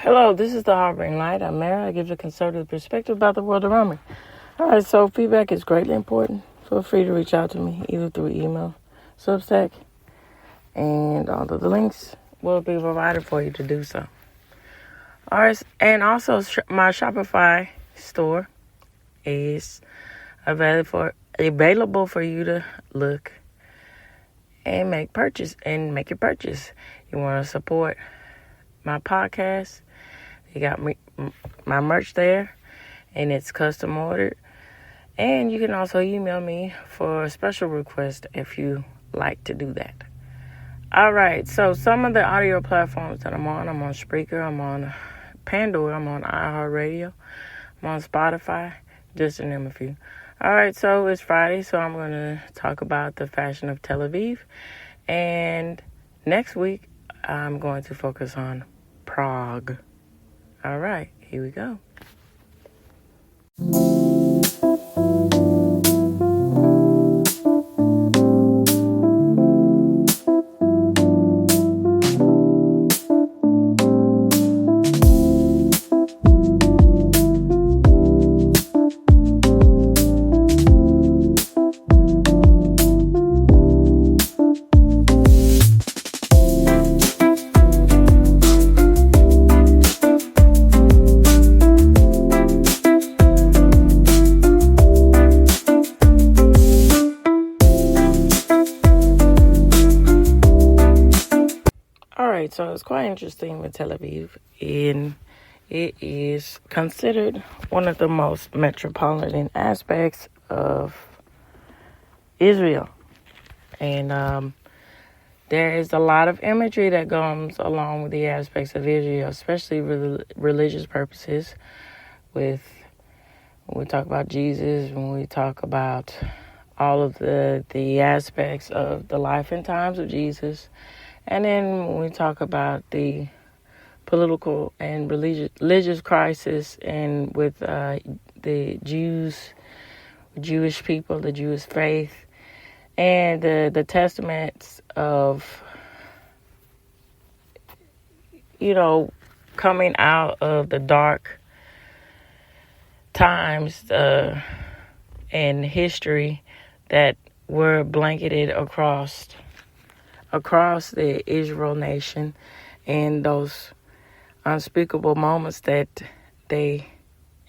Hello, this is the Harboring Light. I'm Mary. I give you a conservative perspective about the world around me. All right, so feedback is greatly important. Feel free to reach out to me either through email, Substack, and all of the links will be provided for you to do so. All right, and also my Shopify store is available for you to look and make your purchase. You want to support my podcast? You got my merch there, and it's custom ordered. And you can also email me for a special request if you like to do that. All right, so some of the audio platforms that I'm on Spreaker, I'm on Pandora, I'm on iHeartRadio, I'm on Spotify, just to name a few. All right, so it's Friday, so I'm going to talk about the fashion of Tel Aviv. And next week, I'm going to focus on Prague. All right, here we go. So it's quite interesting with Tel Aviv, and it is considered one of the most metropolitan aspects of Israel. And there is a lot of imagery that goes along with the aspects of Israel, especially religious purposes. When we talk about Jesus, when we talk about all of the aspects of the life and times of Jesus. And then when we talk about the political and religious crisis, and with the Jewish people, the Jewish faith, and the testaments of, coming out of the dark times in history that were blanketed across the Israel nation, and those unspeakable moments that they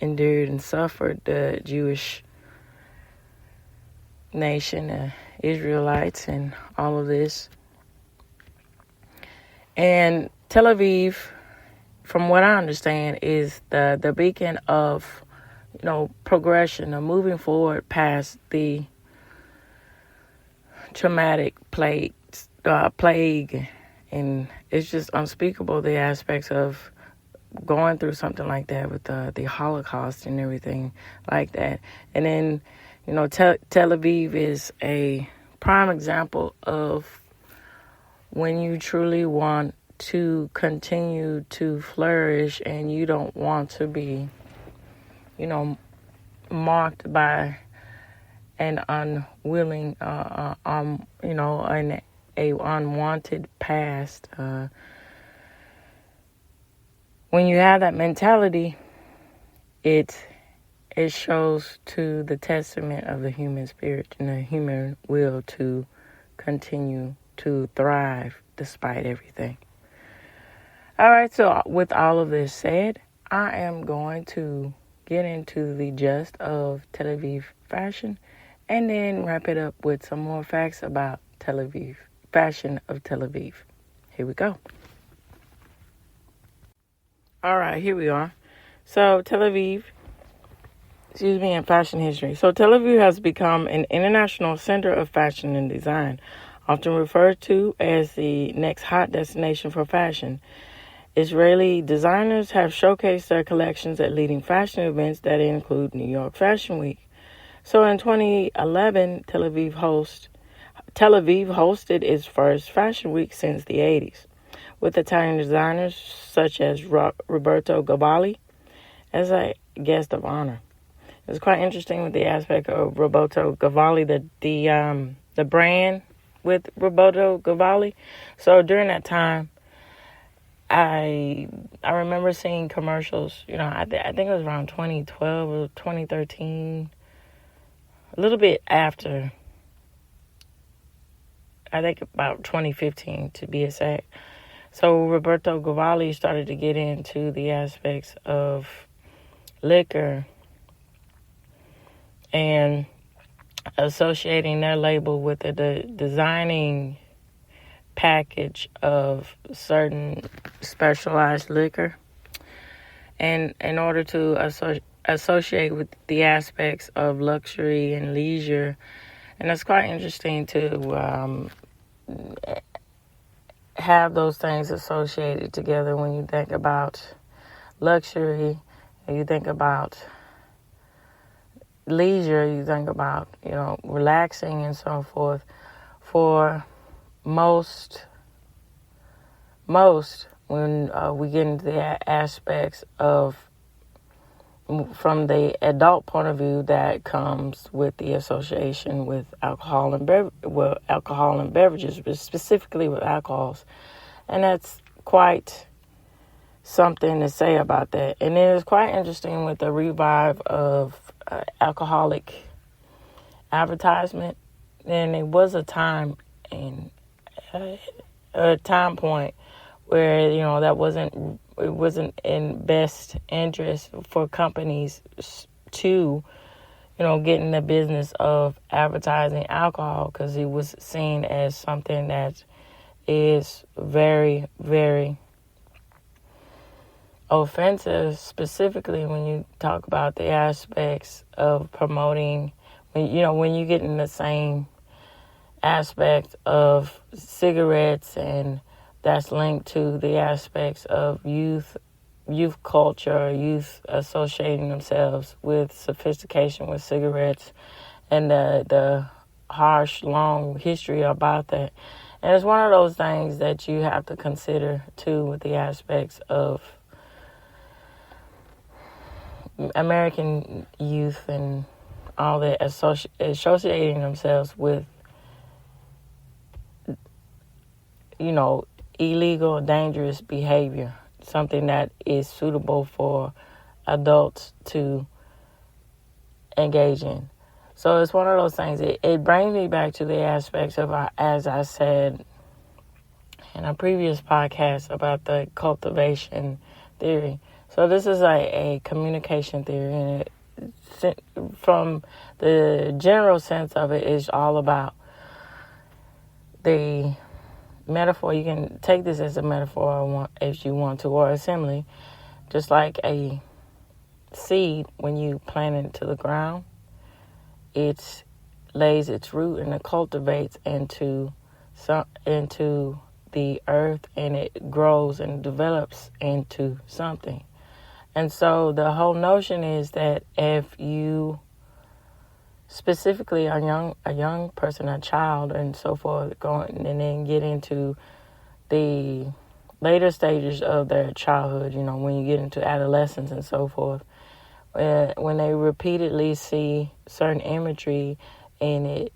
endured and suffered, the Jewish nation, Israelites, and all of this. And Tel Aviv, from what I understand, is the beacon of, progression, of moving forward past the traumatic plague, and it's just unspeakable, the aspects of going through something like that with the Holocaust and everything like that. And then, Tel Aviv is a prime example of when you truly want to continue to flourish and you don't want to be, marked by an unwilling, a unwanted past. When you have that mentality, it shows to the testament of the human spirit and the human will to continue to thrive despite everything. All right, so with all of this said, I am going to get into the gist of Tel Aviv fashion and then wrap it up with some more facts about Tel Aviv. Fashion of Tel Aviv. Here we go. All right, here we are. So Tel Aviv, in fashion history. So Tel Aviv has become an international center of fashion and design, often referred to as the next hot destination for fashion. Israeli designers have showcased their collections at leading fashion events that include New York Fashion Week. So in 2011, Tel Aviv hosted its first fashion week since the 80s, with Italian designers such as Roberto Cavalli as a guest of honor. It's quite interesting with the aspect of Roberto Cavalli, the brand with Roberto Cavalli. So during that time, I remember seeing commercials, I think it was around 2012 or 2013, a little bit after, I think about 2015 to be exact. So Roberto Cavalli started to get into the aspects of liquor and associating their label with the designing package of certain specialized liquor, and in order to associate with the aspects of luxury and leisure. And it's quite interesting to have those things associated together. When you think about luxury, and you think about leisure, you think about, relaxing and so forth. For most when we get into the aspects of, from the adult point of view, that comes with the association with alcohol and beverages, but specifically with alcohols. And that's quite something to say about that. And it is quite interesting with the revive of alcoholic advertisement. And it was a time point where that wasn't in best interest for companies to get in the business of advertising alcohol, because it was seen as something that is very, very offensive, specifically when you talk about the aspects of promoting, when you get in the same aspect of cigarettes, and that's linked to the aspects of youth culture, youth associating themselves with sophistication with cigarettes, and the harsh, long history about that. And it's one of those things that you have to consider, too, with the aspects of American youth and all that associating themselves with, illegal, dangerous behavior, something that is suitable for adults to engage in. So it's one of those things. It brings me back to the aspects of, as I said in a previous podcast, about the cultivation theory. So this is a communication theory, and from the general sense of it, is all about the metaphor. You can take this as a metaphor if you want to, or a simile. Just like a seed, when you plant it into the ground, it lays its root and it cultivates into the earth, and it grows and develops into something. And so the whole notion is that if you, specifically a young person, a child, and so forth, going and then get into the later stages of their childhood, when you get into adolescence and so forth, when they repeatedly see certain imagery and it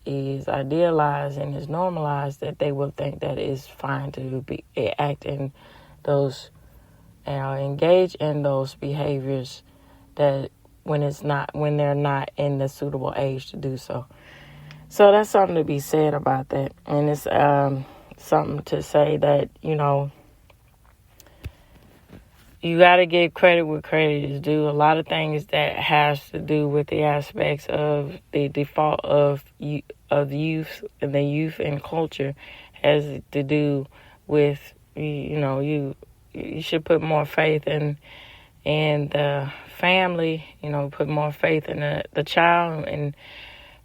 is idealized and is normalized, that they will think that it's fine to act in those, engage in those behaviors, that when they're not in the suitable age to do so. So that's something to be said about that. And it's something to say that, you got to give credit where credit is due. A lot of things that has to do with the aspects of the default of youth, and the youth and culture, has to do with, you should put more faith in the family, put more faith in the child, and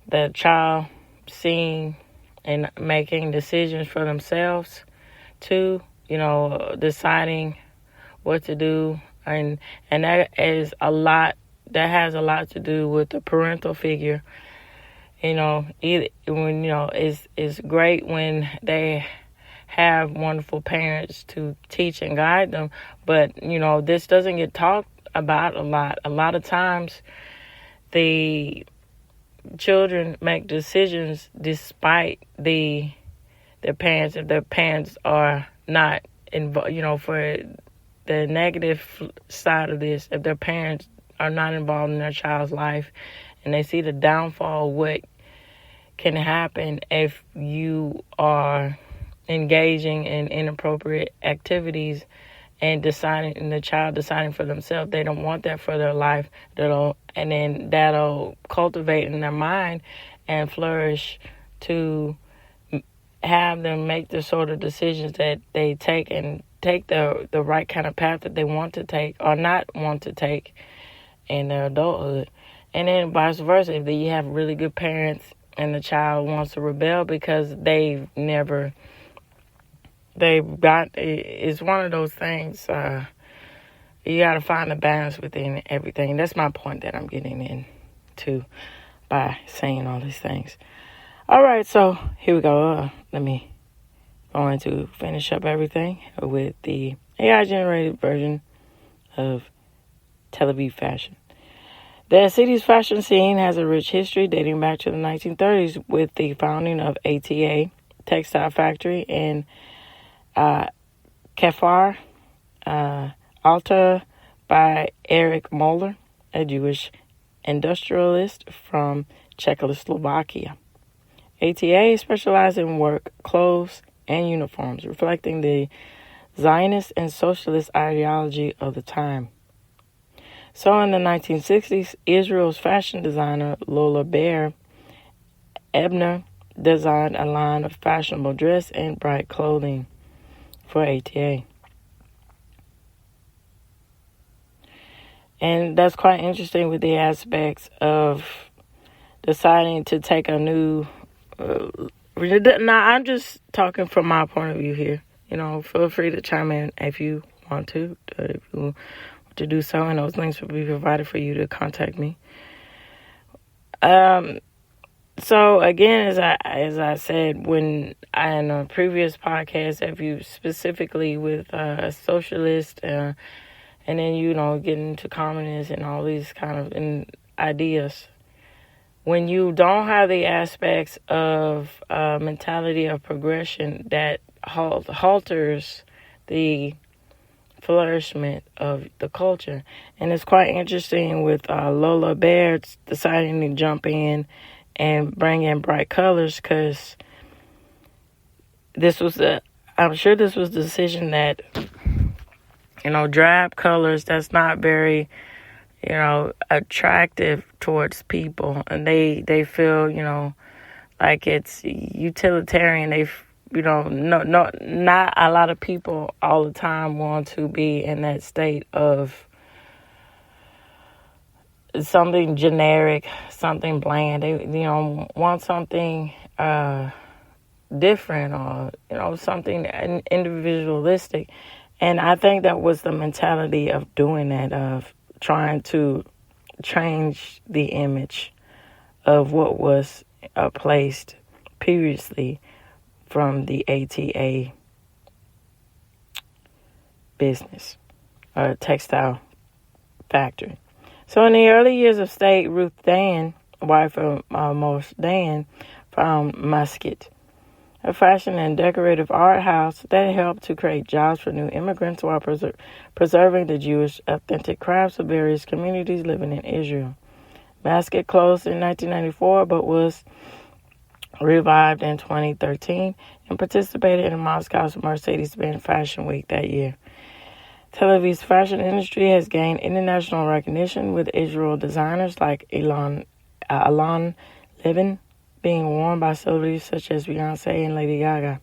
the child seeing and making decisions for themselves too, deciding what to do, and that has a lot to do with the parental figure. It's great when they have wonderful parents to teach and guide them, but this doesn't get talked about a lot. A lot of times the children make decisions despite their parents, if their parents are not for the negative side of this, if their parents are not involved in their child's life and they see the downfall, what can happen if you are engaging in inappropriate activities and the child deciding for themselves they don't want that for their life, that'll cultivate in their mind and flourish to have them make the sort of decisions that they take and take the right kind of path that they want to take or not want to take in their adulthood. And then vice versa, if you have really good parents and the child wants to rebel because it's one of those things, you got to find a balance within everything. That's my point that I'm getting into by saying all these things. All right, so here we go. Let me going to finish up everything with the AI-generated version of Tel Aviv fashion. The city's fashion scene has a rich history dating back to the 1930s with the founding of ATA Textile Factory in Kfar Alta by Erich Moller, a Jewish industrialist from Czechoslovakia. ATA specialized in work, clothes, and uniforms, reflecting the Zionist and socialist ideology of the time. So in the 1960s, Israel's fashion designer Lola Bear Ebner designed a line of fashionable dress and bright clothing for ATA. And that's quite interesting with the aspects of deciding to take a new... now, I'm just talking from my point of view here. Feel free to chime in if you want to. If you want to do so, and those links will be provided for you to contact me. So again, as I said in a previous podcast, if you specifically with a socialist, and then get into communists and all these kind of ideas, when you don't have the aspects of mentality of progression that halters the flourishment of the culture. And it's quite interesting with Lola Bear deciding to jump in and bring in bright colors, because I'm sure this was the decision that, drab colors, that's not very, attractive towards people. And they feel, like it's utilitarian. Not a lot of people all the time want to be in that state of something generic, something bland. They, want something different or, something individualistic. And I think that was the mentality of doing that, of trying to change the image of what was placed previously from the ATA business or textile factory. So in the early years of state, Ruth Dan, wife of Moshe Dan, found Muscat, a fashion and decorative art house that helped to create jobs for new immigrants while preserving the Jewish authentic crafts of various communities living in Israel. Muscat closed in 1994 but was revived in 2013 and participated in Moscow's Mercedes-Benz Fashion Week that year. Tel Aviv's fashion industry has gained international recognition, with Israel designers like Alon Levin being worn by celebrities such as Beyonce and Lady Gaga.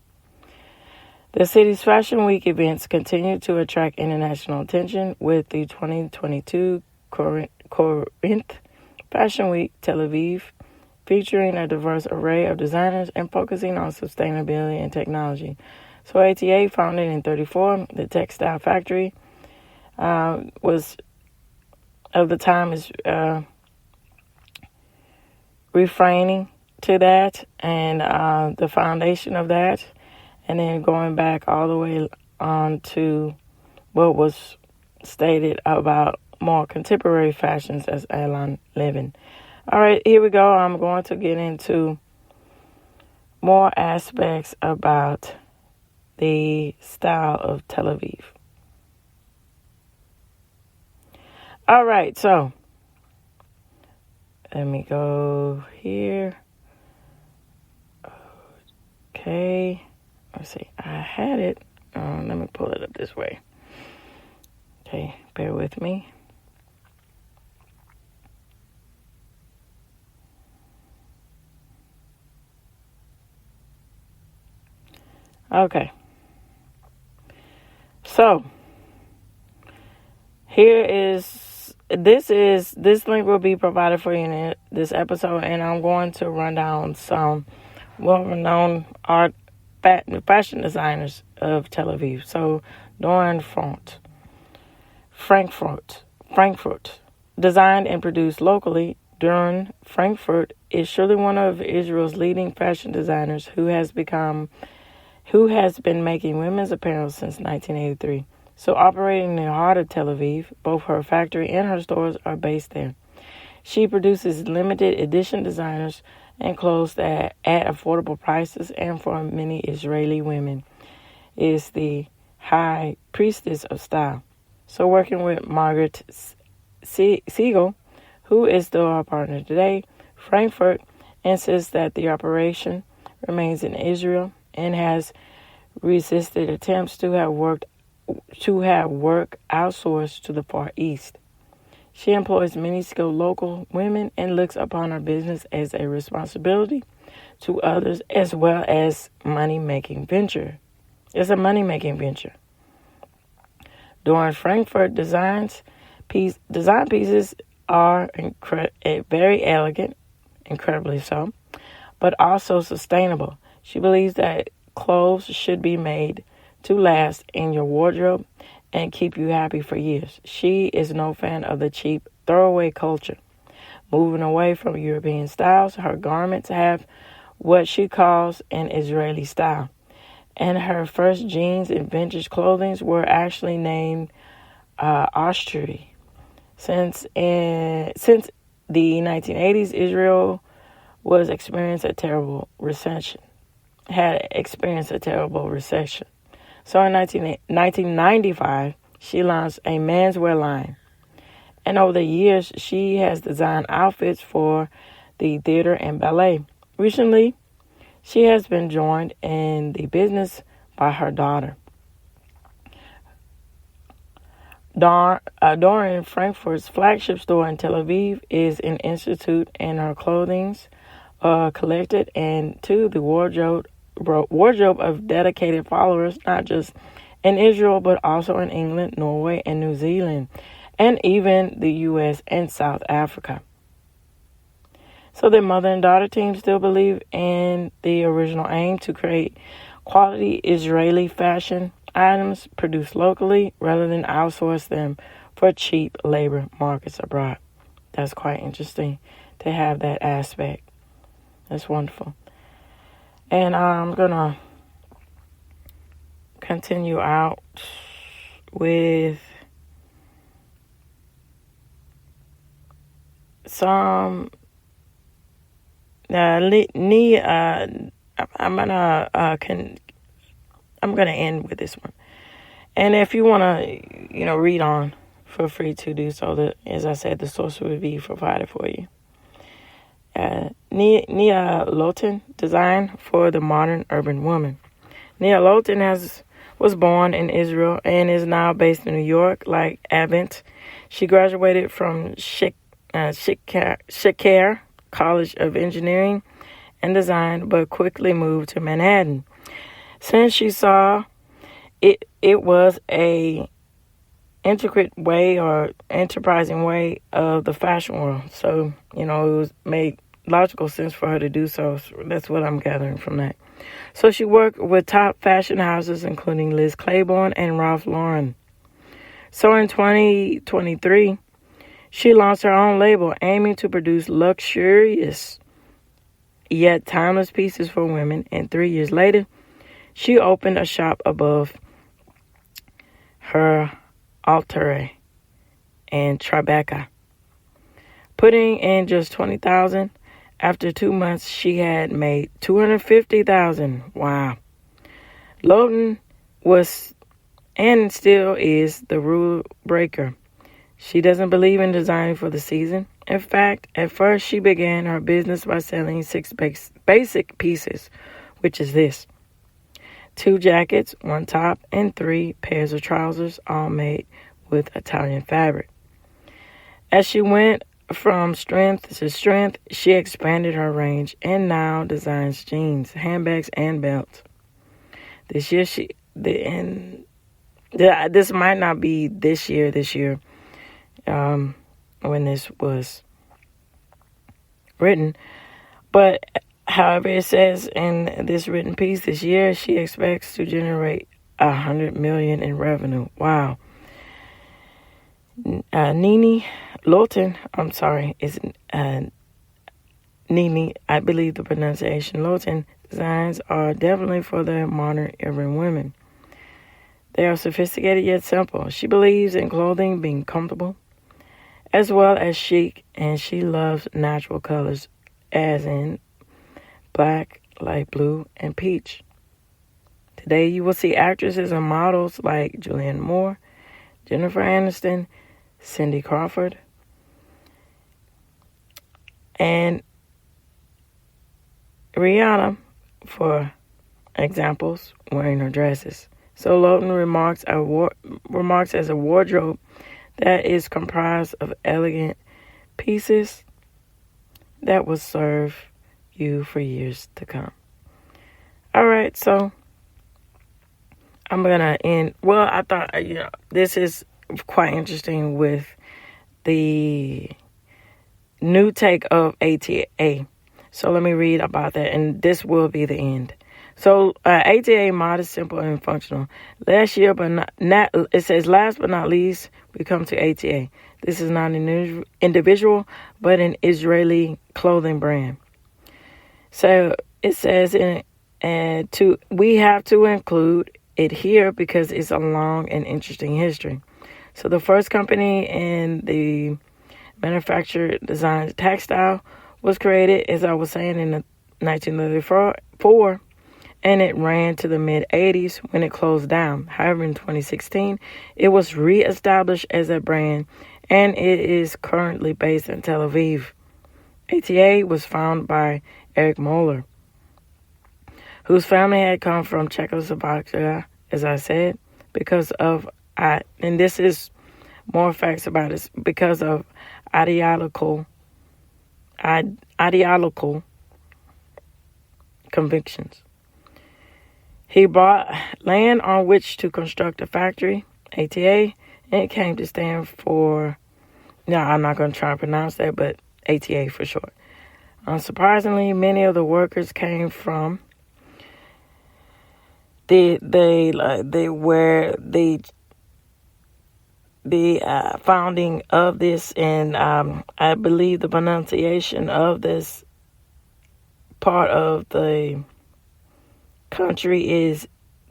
The city's Fashion Week events continue to attract international attention, with the 2022 Corinth Fashion Week Tel Aviv featuring a diverse array of designers and focusing on sustainability and technology. So ATA, founded in 1934, the textile factory was of the time is refraining to that and the foundation of that, and then going back all the way on to what was stated about more contemporary fashions as Alon Levin. All right, here we go. I'm going to get into more aspects about the style of Tel Aviv. All right, so let me go here. Okay, let's see. I had it. Let me pull it up this way. Okay, bear with me. Okay. So, this link will be provided for you in this episode, and I'm going to run down some well-renowned fashion designers of Tel Aviv. So, Doran Frankfurt, designed and produced locally. Doran Frankfurt is surely one of Israel's leading fashion designers who has been making women's apparel since 1983. So operating in the heart of Tel Aviv, both her factory and her stores are based there. She produces limited edition designers and clothes that at affordable prices, and for many Israeli women is the high priestess of style. So working with Margaret Siegel, who is still our partner today, Frankfurt insists that the operation remains in Israel and has resisted attempts to have work outsourced to the Far East. She employs many skilled local women and looks upon her business as a responsibility to others as well as money-making venture. It's a money-making venture. Doran Frankfurt design pieces are very elegant, incredibly so, but also sustainable. She believes that clothes should be made to last in your wardrobe and keep you happy for years. She is no fan of the cheap throwaway culture. Moving away from European styles, her garments have what she calls an Israeli style. And her first jeans and vintage clothing were actually named Austri. Since the 1980s, Israel had experienced a terrible recession. So in 1995, she launched a menswear line. And over the years, she has designed outfits for the theater and ballet. Recently, she has been joined in the business by her daughter. Doran Frankfurt's flagship store in Tel Aviv is an institute, and her clothings collected into the wardrobe of dedicated followers, not just in Israel, but also in England, Norway, and New Zealand, and even the U.S. and South Africa. So the mother and daughter team still believe in the original aim to create quality Israeli fashion items produced locally rather than outsource them for cheap labor markets abroad. That's quite interesting to have that aspect. That's wonderful. And I'm going to continue out with some I'm gonna end with this one. And if you want to, read on, feel free to do so. As I said, the source will be provided for you. Nia Lawton, design for the modern urban woman. Nia Lawton was born in Israel and is now based in New York, like Avant. She graduated from Sheker College of Engineering and Design, but quickly moved to Manhattan. Since she saw it was a intricate way or enterprising way of the fashion world. So, it made logical sense for her to do so. That's what I'm gathering from that. So she worked with top fashion houses, including Liz Claiborne and Ralph Lauren. So in 2023, she launched her own label aiming to produce luxurious yet timeless pieces for women. And 3 years later, she opened a shop above her altar in Tribeca. Putting in just $20,000, after 2 months, she had made $250,000. Wow. Lawton was and still is the rule breaker. She doesn't believe in designing for the season. In fact, at first she began her business by selling 6 basic pieces, which is this: 2 jackets, 1 top, and 3 pairs of trousers, all made with Italian fabric. As she went from strength to strength, she expanded her range and now designs jeans, handbags, and belts. This year, this might not be this year, when this was written, but however, it says in this written piece, this year she expects to generate $100 million in revenue. Wow. Nini Lawton, I'm sorry, is Nini, I believe the pronunciation, Lawton designs are definitely for the modern urban women. They are sophisticated yet simple. She believes in clothing being comfortable as well as chic, and she loves natural colors, as in black, light blue, and peach. Today you will see actresses and models like Julianne Moore, Jennifer Aniston, Cindy Crawford, and Rihanna, for examples, wearing her dresses. So Lawton remarks as a wardrobe that is comprised of elegant pieces that will serve you for years to come. All right, so I'm going to end. Well, I thought, this is quite interesting with the new take of ATA. So let me read about that, and this will be the end. So ATA, modest, simple, and functional. Last but not least, we come to ATA. This is not an individual, but an Israeli clothing brand. So it says, we have to include it here because it's a long and interesting history. So the first company in the manufactured design textile was created, as I was saying, in 1934, and it ran to the mid-'80s when it closed down. However, in 2016, it was reestablished as a brand, and it is currently based in Tel Aviv. ATA was founded by Eric Moeller, whose family had come from Czechoslovakia, as I said, and this is more facts about it, because of ideological convictions. He bought land on which to construct a factory, ATA, and it came to stand for, I'm not going to try to pronounce that, but ATA for short. Unsurprisingly, many of the workers came from the founding of this, and I believe the pronunciation of this part of the country is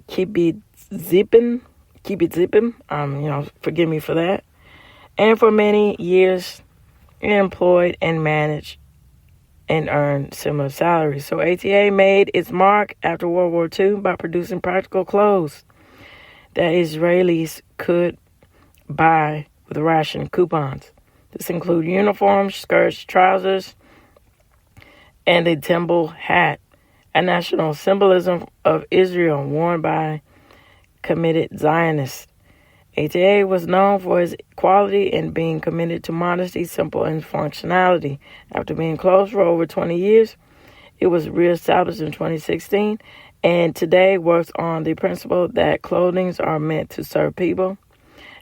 Kibbutzim. Forgive me for that. And for many years, employed and managed and earned similar salaries. So ATA made its mark after World War II by producing practical clothes that Israelis could buy with ration coupons. This includes uniforms, skirts, trousers, and a temple hat, a national symbolism of Israel worn by committed Zionists. ATA was known for its quality and being committed to modesty, simple, and functionality. After being closed for over 20 years, it was reestablished in 2016, and today works on the principle that clothing are meant to serve people,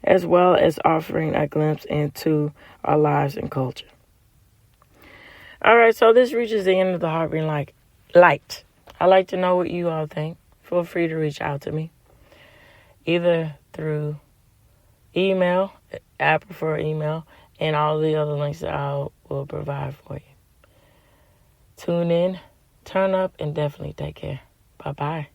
as well as offering a glimpse into our lives and culture. All right, so this reaches the end of the Heart Being Light. I'd like to know what you all think. Feel free to reach out to me, either through email. I prefer email, and all the other links that I will provide for you. Tune in, turn up, and definitely take care. Bye-bye.